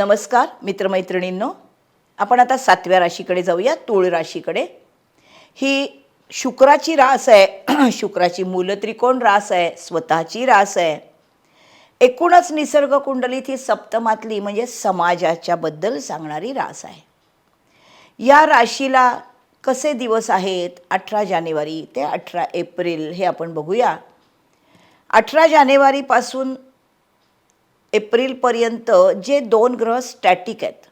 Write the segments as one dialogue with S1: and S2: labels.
S1: नमस्कार मित्रमैत्रिणींनो, आपण आता 7व्या राशीकडे जाऊया, तूळ राशीकडे. ही शुक्राची रास आहे. शुक्राची मूलत्रिकोण रास आहे, स्वतःची रास आहे. एकूणच निसर्ग कुंडलीत ही सप्तमातली म्हणजे समाजाच्या बद्दल सांगणारी रास आहे. या राशीला कसे दिवस आहेत 18 जानेवारी ते 18 एप्रिल हे आपण बघूया. 18 जानेवारीपासून एप्रिलपर्यंत जे 2 ग्रह स्टॅटिक आहेत,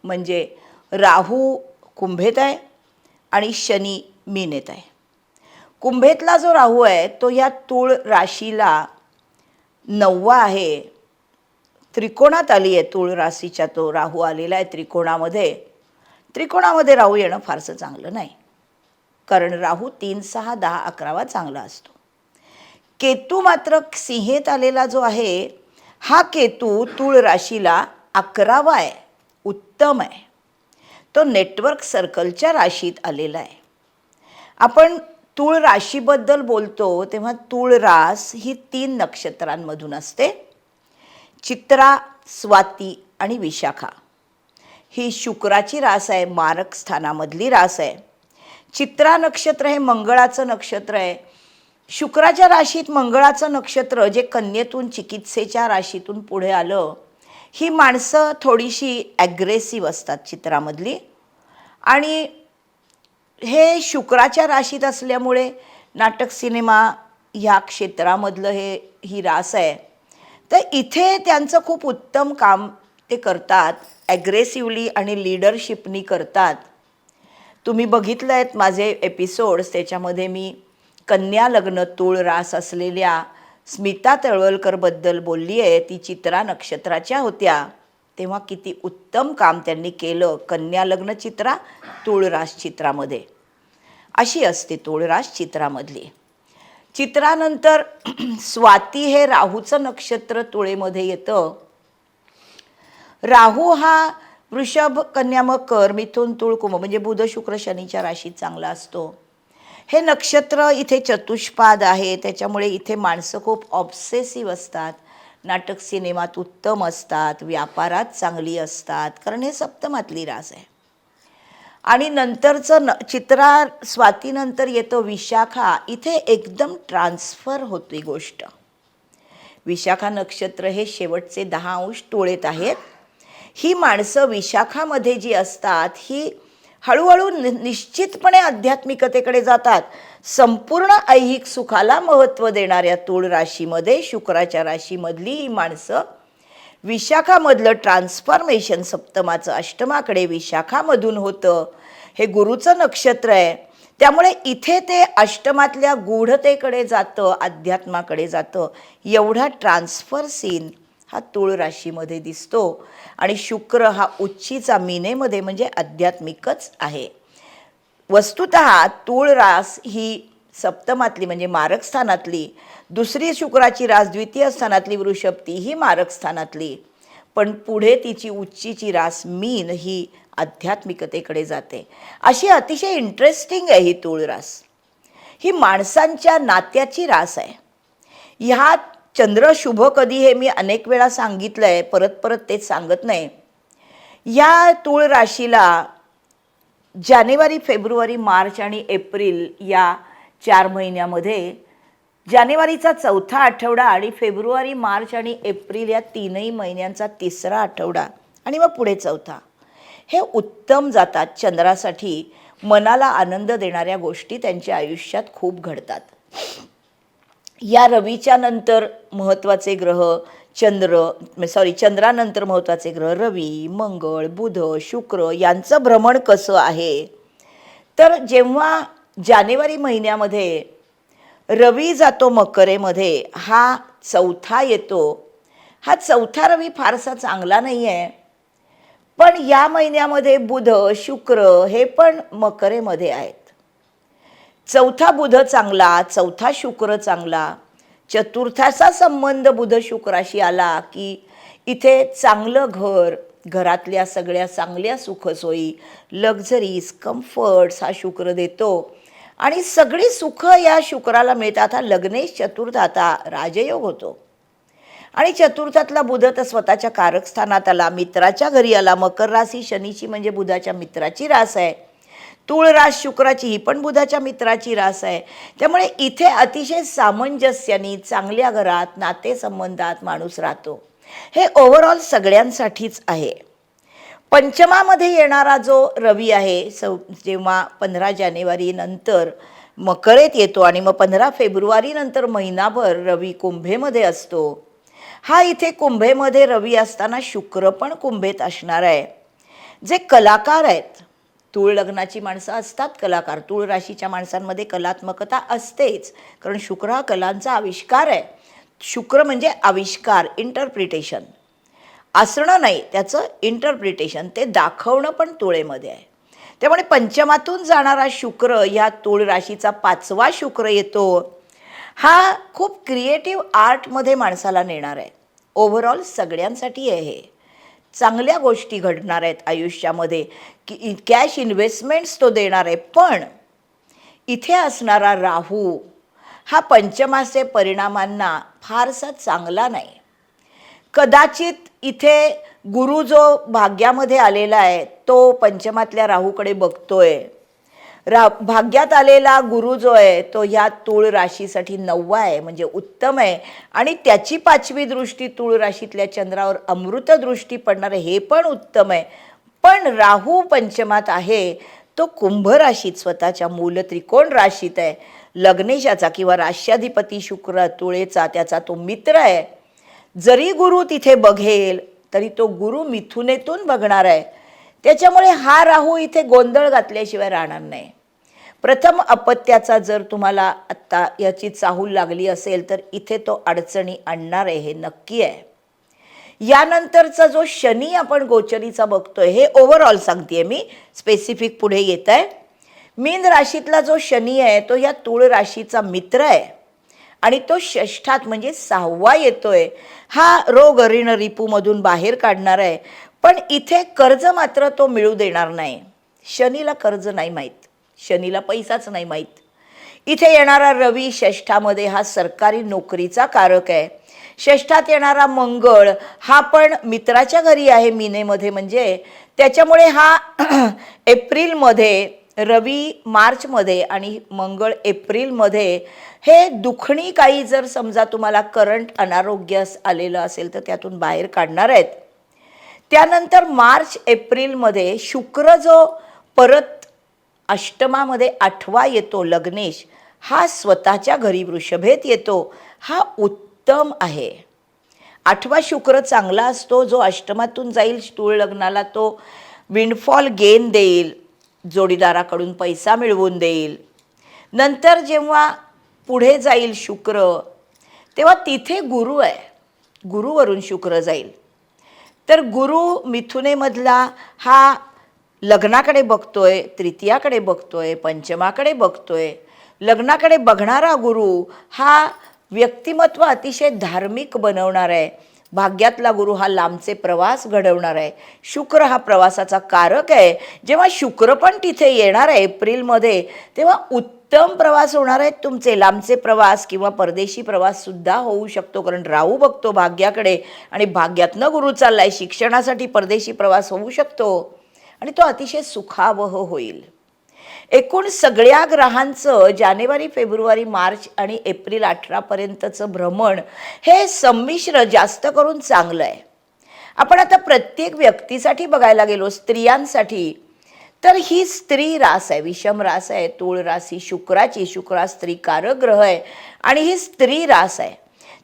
S1: म्हणजे राहू कुंभेत आहे आणि शनी मीनेत आहे. कुंभेतला जो राहू आहे तो या तूळ राशीला 9वा आहे, त्रिकोणात आली आहे. तूळ राशीच्या तो राहू आलेला आहे त्रिकोणामध्ये. त्रिकोणामध्ये राहू येणं फारसं चांगलं नाही, कारण राहू 3, 6, 10, 11 चांगला असतो. केतू मात्र सिंहेत आलेला जो आहे, हा केतू तूळ राशीला 11वा आहे, उत्तम आहे. तो नेटवर्क सर्कलच्या राशीत आलेला आहे. आपण तूळ राशीबद्दल बोलतो तेव्हा तूळ रास ही 3 नक्षत्रांमधून असते, चित्रा, स्वाती आणि विशाखा. ही शुक्राची रास आहे, मारक स्थानामधली रास आहे. चित्रा नक्षत्र हे मंगळाचं नक्षत्र आहे. शुक्राच्या राशीत मंगळाचं नक्षत्र जे कन्येतून चिकित्सेच्या राशीतून पुढे आलं. ही माणसं थोडीशी ॲग्रेसिव्ह असतात चित्रामधली, आणि हे शुक्राच्या राशीत असल्यामुळे नाटक सिनेमा ह्या क्षेत्रामधलं ही रास आहे. तर इथे त्यांचं खूप उत्तम काम ते करतात, ॲग्रेसिव्हली आणि लीडरशिपनी करतात. तुम्ही बघितलं आहेत माझे एपिसोड्स, त्याच्यामध्ये मी कन्या लग्न तूळ रास असलेल्या स्मिता तळवलकरबद्दल बोलली आहे. ती चित्रा नक्षत्राच्या होत्या, तेव्हा किती उत्तम काम त्यांनी केलं. कन्या लग्न चित्रा तूळ रास चित्रामध्ये अशी असते तूळ रास चित्रामधली. चित्रानंतर स्वाती हे राहूचं नक्षत्र तुळेमध्ये येतं. राहू हा वृषभ, कन्या, मकर, मिथुन, तुळ, कुंभ म्हणजे बुध शुक्र शनीच्या राशीत चांगला असतो. हे नक्षत्र इथे चतुष्पाद आहे, त्याच्यामुळे इथे माणसं खूप ऑब्सेसिव्ह असतात, नाटक सिनेमात उत्तम असतात, व्यापारात चांगली असतात, कारण हे सप्तमातली रास आहे. आणि नंतरचं चित्रा स्वातीनंतर येतो विशाखा. इथे एकदम ट्रान्सफर होती गोष्ट. विशाखा नक्षत्र हे शेवटचे 10 अंश टोळेत आहेत. ही माणसं विशाखामध्ये जी असतात ही हळूहळू निश्चितपणे आध्यात्मिकतेकडे जातात. संपूर्ण ऐहिक सुखाला महत्त्व देणाऱ्या तूळ राशीमध्ये शुक्राच्या राशीमधली ही माणसं विशाखामधलं ट्रान्सफॉर्मेशन सप्तमाचं अष्टमाकडे विशाखामधून होतं. हे गुरुचं नक्षत्र आहे, त्यामुळे इथे ते अष्टमातल्या गूढतेकडे जातं, अध्यात्माकडे जातं. एवढा ट्रान्सफर सीन हा तूळ राशीमध्ये दिसतो. आणि शुक्र हा उच्चीचा मीनेमध्ये म्हणजे आध्यात्मिकच आहे. वस्तुतः तूळ रास ही सप्तमातली म्हणजे मारक स्थानातली, दुसरी शुक्राची रास द्वितीय स्थानातली वृषभ तीही मारक स्थानातली, पण पुढे तिची उच्चीची रास मीन ही आध्यात्मिकतेकडे जाते. अशी अतिशय इंटरेस्टिंग आहे ही तूळ रास. ही माणसांच्या नात्याची रास आहे. ह्यात चंद्र शुभ कधी हे मी अनेक वेळा सांगितलं आहे, परत परत तेच सांगत नाही. या तूळ राशीला जानेवारी, फेब्रुवारी, मार्च आणि एप्रिल या 4 महिन्यामध्ये जानेवारीचा 4था आठवडा आणि फेब्रुवारी, मार्च आणि एप्रिल या 3ही महिन्यांचा 3रा आठवडा आणि मग पुढे 4था हे उत्तम जातात. चंद्रासाठी मनाला आनंद देणाऱ्या गोष्टी त्यांच्या आयुष्यात खूप घडतात. या रवीच्या नंतर महत्त्वाचे ग्रह चंद्रानंतर महत्त्वाचे ग्रह रवी, मंगळ, बुध, शुक्र यांचं भ्रमण कसं आहे. तर जेव्हा जानेवारी महिन्यामध्ये रवी जातो मकरेमध्ये, हा 4था येतो. हा 4था रवी फारसा चांगला नाही आहे, पण या महिन्यामध्ये बुध शुक्र हे पण मकरेमध्ये आहेत. 4था बुध चांगला, 4था शुक्र चांगला, चतुर्थाचा संबंध बुध शुक्राशी आला की इथे चांगलं घर, घरातल्या सगळ्या चांगल्या सुखसोयी, लक्झरीज, कम्फर्ट्स हा शुक्र देतो. आणि सगळी सुख या शुक्राला मिळतात. हा लग्नेश चतुर्थ आता राजयोग होतो. आणि चतुर्थातला बुध तर स्वतःच्या कारकस्थानात आला, मित्राच्या घरी आला. मकर रास ही शनीची म्हणजे बुधाच्या मित्राची रास आहे. तूळ रास शुक्राची ही पण बुधाच्या मित्राची रास आहे. त्यामुळे इथे अतिशय सामंजस्याने चांगल्या घरात नातेसंबंधात माणूस राहतो. हे ओव्हरऑल सगळ्यांसाठीच आहे. पंचमामध्ये येणारा जो रवी आहे जेव्हा 15 जानेवारी नंतर मकरेत येतो आणि मग 15 फेब्रुवारी नंतर महिनाभर रवी कुंभेमध्ये असतो. हा इथे कुंभेमध्ये रवी असताना शुक्र पण कुंभेत असणार आहे. जे कलाकार आहेत, तूळ लग्नाची माणसं असतात कलाकार, तूळ राशीच्या माणसांमध्ये कलात्मकता असतेच, कारण शुक्र हा कलांचा आविष्कार आहे. शुक्र म्हणजे आविष्कार, इंटरप्रिटेशन, असणं नाही, त्याचं इंटरप्रिटेशन, ते दाखवणं पण तुळेमध्ये आहे. त्यामुळे पंचमातून जाणारा शुक्र, या तूळ राशीचा 5वा शुक्र येतो, हा खूप क्रिएटिव्ह आर्टमध्ये माणसाला नेणार आहे. ओव्हरऑल सगळ्यांसाठी आहे हे. चांगल्या गोष्टी घडणार आहेत आयुष्यामध्ये, की कॅश इन्व्हेस्टमेंट्स तो देणार आहे. पण इथे असणारा राहू हा पंचमाचे परिणामांना फारसा चांगला नाही. कदाचित इथे गुरु जो भाग्यामध्ये आलेला आहे तो पंचमातल्या राहूकडे बघतोय. भाग्यात आलेला गुरु जो आहे तो ह्या तूळ राशीसाठी 9वा आहे, म्हणजे उत्तम आहे. आणि त्याची 5वी दृष्टी तूळ राशीतल्या चंद्रावर अमृत दृष्टी पडणार आहे, हे पण उत्तम आहे. पण राहू पंचमात आहे तो कुंभ राशीत, स्वतःच्या मूल त्रिकोण राशीत आहे. लग्नेशाचा किंवा राष्ट्राधिपती शुक्र तुळेचा, त्याचा तो मित्र आहे. जरी गुरु तिथे बघेल तरी तो गुरु मिथुनेतून बघणार आहे. त्याच्यामुळे हा राहू इथे गोंधळ घातल्याशिवाय राहणार नाही. प्रथम अपत्याचा जर तुम्हाला आत्ता याची चाहूल लागली असेल तर इथे तो अडचणी आणणार आहे, हे नक्की आहे. यानंतरचा जो शनी आपण गोचरीचा बघतोय, हे ओव्हरऑल सांगतेय मी, स्पेसिफिक पुढे येत आहे. मीन राशीतला जो शनी आहे तो या तूळ राशीचा मित्र आहे आणि तो षष्ठात म्हणजे 6वा येतोय. हा रोग ऋण रिपूमधून बाहेर काढणार आहे. पण इथे कर्ज मात्र तो मिळू देणार नाही. शनीला कर्ज नाही माहीत, शनीला पैसाच नाही माहीत. इथे येणारा रवी षष्ठामध्ये हा सरकारी नोकरीचा कारक आहे. षष्ठात येणारा मंगळ हा पण मित्राच्या घरी आहे मीनेमध्ये, म्हणजे त्याच्यामुळे हा एप्रिलमध्ये, रवी मार्चमध्ये आणि मंगळ एप्रिलमध्ये, हे दुखणी काही जर समजा तुम्हाला करंट अनारोग्य आलेलं असेल तर त्यातून बाहेर काढणार आहेत. त्यानंतर मार्च एप्रिलमध्ये शुक्र जो परत अष्टमामध्ये 8वा येतो लग्नेश, हा स्वतःच्या घरी वृषभेत येतो. हा उत्तम आहे. 8वा शुक्र चांगला असतो. जो अष्टमातून जाईल तूळ लग्नाला तो विंडफॉल गेन देईल, जोडीदाराकडून पैसा मिळवून देईल. नंतर जेव्हा पुढे जाईल शुक्र तेव्हा तिथे गुरु आहे, गुरुवरून शुक्र जाईल. तर गुरु मिथुनेमधला हा लग्नाकडे बघतोय, तृतीयाकडे बघतोय, पंचमाकडे बघतोय. लग्नाकडे बघणारा गुरु हा व्यक्तिमत्व अतिशय धार्मिक बनवणार आहे. भाग्यातला गुरु हा लांबचे प्रवास घडवणार आहे. शुक्र हा प्रवासाचा कारक आहे. जेव्हा शुक्र पण तिथे येणार आहे एप्रिलमध्ये तेव्हा उत्तम प्रवास होणार आहेत तुमचे. लांबचे प्रवास किंवा परदेशी प्रवास सुद्धा होऊ शकतो, कारण राहू बघतो भाग्याकडे आणि भाग्यातनं गुरु चाललाय. शिक्षणासाठी परदेशी प्रवास होऊ शकतो आणि तो अतिशय सुखावह होईल. एकूण सगळ्या ग्रहांचं जानेवारी, फेब्रुवारी, मार्च आणि एप्रिल 18पर्यंतचं भ्रमण हे संमिश्र जास्त करून चांगलं आहे. आपण आता प्रत्येक व्यक्तीसाठी बघायला गेलो, स्त्रियांसाठी, तर ही स्त्री रास आहे, विषम रास आहे. तूळ रास ही शुक्राची, शुक्र स्त्री कारक ग्रह आहे आणि ही स्त्री रास आहे.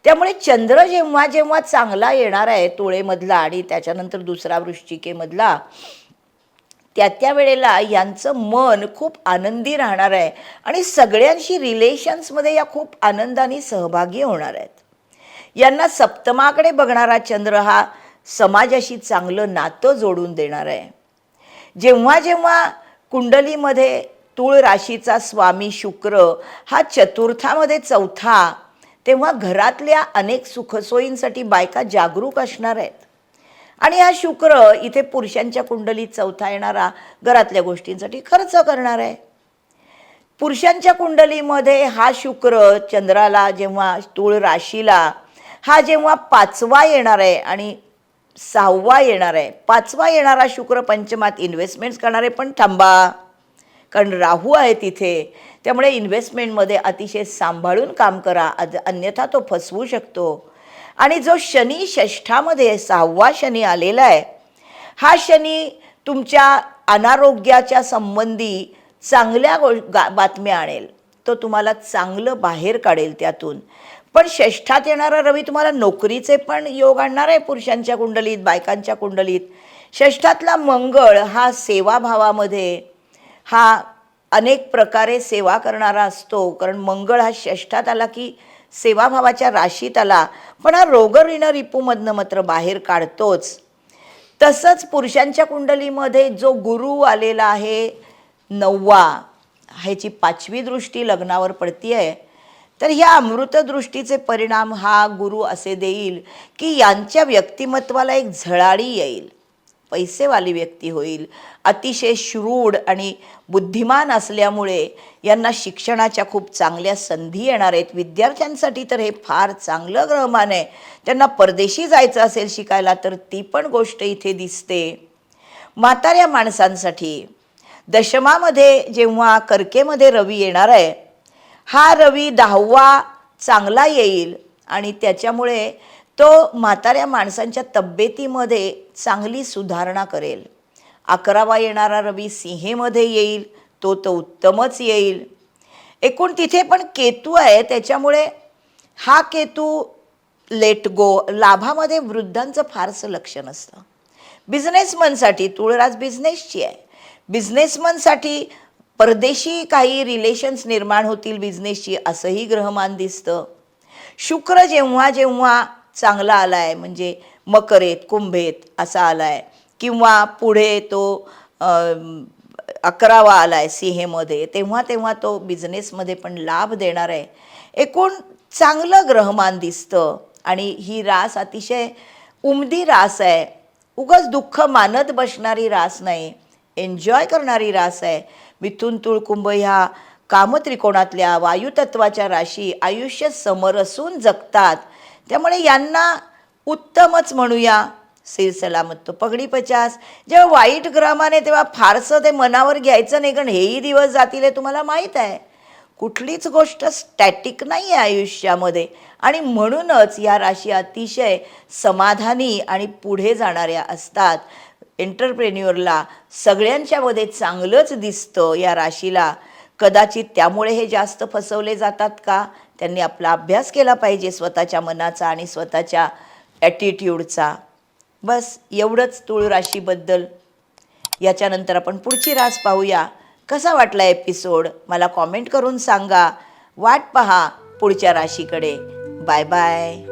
S1: त्यामुळे चंद्र जेव्हा जेव्हा चांगला येणार आहे तुळेमधला आणि त्याच्यानंतर दुसरा वृश्चिकेमधला, त्या वेळेला यांचं मन खूप आनंदी राहणार आहे आणि सगळ्यांशी रिलेशन्समध्ये या खूप आनंदाने सहभागी होणार आहेत. यांना सप्तमाकडे बघणारा चंद्र हा समाजाशी चांगलं नातं जोडून देणार आहे. जेव्हा जेव्हा कुंडलीमध्ये तूळ राशीचा स्वामी शुक्र हा चतुर्थामध्ये 4था, तेव्हा घरातल्या अनेक सुखसोयींसाठी बायका जागरूक असणार आहेत. आणि हा शुक्र इथे पुरुषांच्या कुंडलीत 4था येणारा घरातल्या गोष्टींसाठी खर्च करणार आहे. पुरुषांच्या कुंडलीमध्ये हा शुक्र चंद्राला जेव्हा तूळ राशीला हा जेव्हा 5वा येणार आहे आणि 6वा येणार आहे, 5वा येणारा शुक्र पंचमात इन्व्हेस्टमेंट्स करणारे पण थांबा, कारण राहू आहे तिथे. त्यामुळे इन्व्हेस्टमेंटमध्ये अतिशय सांभाळून काम करा, अन्यथा तो फसवू शकतो. आणि जो शनी षष्ठामध्ये 6वा शनी आलेला आहे, हा शनी तुमच्या अनारोग्याच्या संबंधी चांगल्या बातम्या आणेल. तो तुम्हाला चांगलं बाहेर काढेल त्यातून. पण षष्ठात येणारा रवी तुम्हाला नोकरीचे पण योग आणणार आहे, पुरुषांच्या कुंडलीत, बायकांच्या कुंडलीत. षष्ठातला मंगळ हा सेवाभावामध्ये, हा अनेक प्रकारे सेवा करणारा असतो, कारण मंगळ हा षष्ठात आला की सेवाभावाच्या राशीत आला. पण हा रोगऋण रिपूमधनं मात्र बाहेर काढतोच. तसंच पुरुषांच्या कुंडलीमध्ये जो गुरु आलेला आहे 9वा, ह्याची 5वी दृष्टी लग्नावर पडती आहे. तर ह्या अमृतदृष्टीचे परिणाम हा गुरु असे देईल की यांच्या व्यक्तिमत्वाला एक झळाळी येईल, पैसेवाली व्यक्ती होईल, अतिशय श्रूढ आणि बुद्धिमान असल्यामुळे यांना शिक्षणाच्या खूप चांगल्या संधी येणार आहेत. विद्यार्थ्यांसाठी तर हे फार चांगलं ग्रहमान आहे. त्यांना परदेशी जायचं असेल शिकायला तर ती पण गोष्ट इथे दिसते. म्हाताऱ्या माणसांसाठी दशमामध्ये जेव्हा कर्केमध्ये रवी येणार आहे, हा रवी 10वा चांगला येईल आणि त्याच्यामुळे तो म्हाताऱ्या माणसांच्या तब्येतीमध्ये चांगली सुधारणा करेल. 11वा येणारा रवी सिंहेमध्ये येईल, तो तर उत्तमच येईल. एकूण तिथे पण केतू आहे, त्याच्यामुळे हा केतू लेट गो, लाभामध्ये वृद्धांचं फारसं लक्ष नसतं. बिझनेसमनसाठी, तुळराज बिझनेसची आहे, बिझनेसमनसाठी परदेशी काही रिलेशन्स निर्माण होतील बिझनेसची, असंही ग्रहमान दिसतं. शुक्र जेव्हा जेव्हा चांगला आला आहे, म्हणजे मकरेत, कुंभेत असा आला आहे, किंवा पुढे तो 11वा आला आहे सिंहेमध्ये, तेव्हा तेव्हा तो बिझनेसमध्ये पण लाभ देणार आहे. एकूण चांगलं ग्रहमान दिसतं. आणि ही रास अतिशय उमदी रास आहे, उगाच दुःख मानत बसणारी रास नाही, एन्जॉय करणारी रास आहे. मिथुन तुळ कुंभ ह्या कामत्रिकोणातल्या वायुतत्वाच्या राशी आयुष्य समरसून जगतात. त्यामुळे यांना उत्तमच म्हणूया. सिरसलामत तो पगडी 50. जेव्हा वाईट ग्रहमान आहे तेव्हा फारसं ते मनावर घ्यायचं नाही, कारण हेही दिवस जातील हे तुम्हाला माहीत आहे. कुठलीच गोष्ट स्टॅटिक नाही आहे आयुष्यामध्ये. आणि म्हणूनच या राशी अतिशय समाधानी आणि पुढे जाणाऱ्या असतात. एंटरप्रेन्युअरला सगळ्यांच्यामध्ये चांगलंच दिसतं या राशीला. कदाचित त्यामुळे हे जास्त फसवले जातात का? त्यांनी आपला अभ्यास केला पाहिजे स्वतःच्या मनाचा आणि स्वतःच्या ॲटिट्यूडचा. बस एवढंच तुळ राशीबद्दल. याच्यानंतर आपण पुढची रास पाहूया. कसा वाटला एपिसोड मला कॉमेंट करून सांगा. वाट पहा पुढच्या राशीकडे. Bye bye.